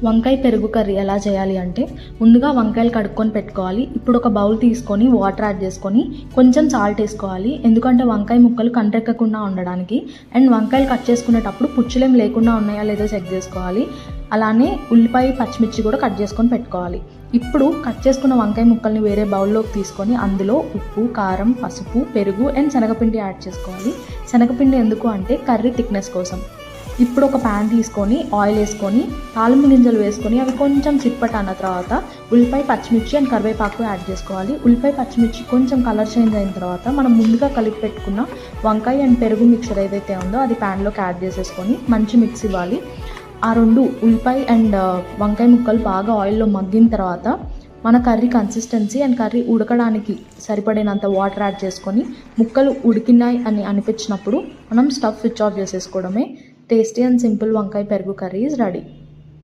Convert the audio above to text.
వంకాయ పెరుగు కర్రీ ఎలా చేయాలి అంటే ముందుగా వంకాయలు కడుక్కొని పెట్టుకోవాలి. ఇప్పుడు ఒక బౌల్ తీసుకొని వాటర్ యాడ్ చేసుకొని కొంచెం సాల్ట్ వేసుకోవాలి. ఎందుకంటే వంకాయ ముక్కలు కంటెక్కకుండా ఉండడానికి. అండ్ వంకాయలు కట్ చేసుకునేటప్పుడు పుచ్చులేం లేకుండా ఉన్నాయా లేదో చెక్ చేసుకోవాలి. అలానే ఉల్లిపాయ పచ్చిమిర్చి కూడా కట్ చేసుకొని పెట్టుకోవాలి. ఇప్పుడు కట్ చేసుకున్న వంకాయ ముక్కల్ని వేరే బౌల్లోకి తీసుకొని అందులో ఉప్పు, కారం, పసుపు, పెరుగు అండ్ శనగపిండి యాడ్ చేసుకోవాలి. శనగపిండి ఎందుకు అంటే కర్రీ థిక్నెస్ కోసం. ఇప్పుడు ఒక ప్యాన్ తీసుకొని ఆయిల్ వేసుకొని తాలింపు గింజలు వేసుకొని అవి కొంచెం చిట్పట అన్న తర్వాత ఉల్లిపాయ పచ్చిమిర్చి అండ్ కరివేపాకు యాడ్ చేసుకోవాలి. ఉల్లిపాయ పచ్చిమిర్చి కొంచెం కలర్ చేంజ్ అయిన తర్వాత మనం ముందుగా కలిపి పెట్టుకున్న వంకాయ అండ్ పెరుగు మిక్చర్ ఏదైతే ఉందో అది ప్యాన్లోకి యాడ్ చేసేసుకొని మంచి మిక్స్ ఇవ్వాలి. ఆ రెండు ఉల్లిపాయ అండ్ వంకాయ ముక్కలు బాగా ఆయిల్లో మగ్గిన తర్వాత మన కర్రీ కన్సిస్టెన్సీ అండ్ కర్రీ ఉడకడానికి సరిపడినంత వాటర్ యాడ్ చేసుకొని ముక్కలు ఉడికినాయి అని అనిపించినప్పుడు మనం స్టవ్ స్విచ్ ఆఫ్ చేసేసుకోవడమే. టేస్టీ అండ్ సింపుల్ వంకాయ పెరుగు కర్రీ ఈజ్ రెడీ.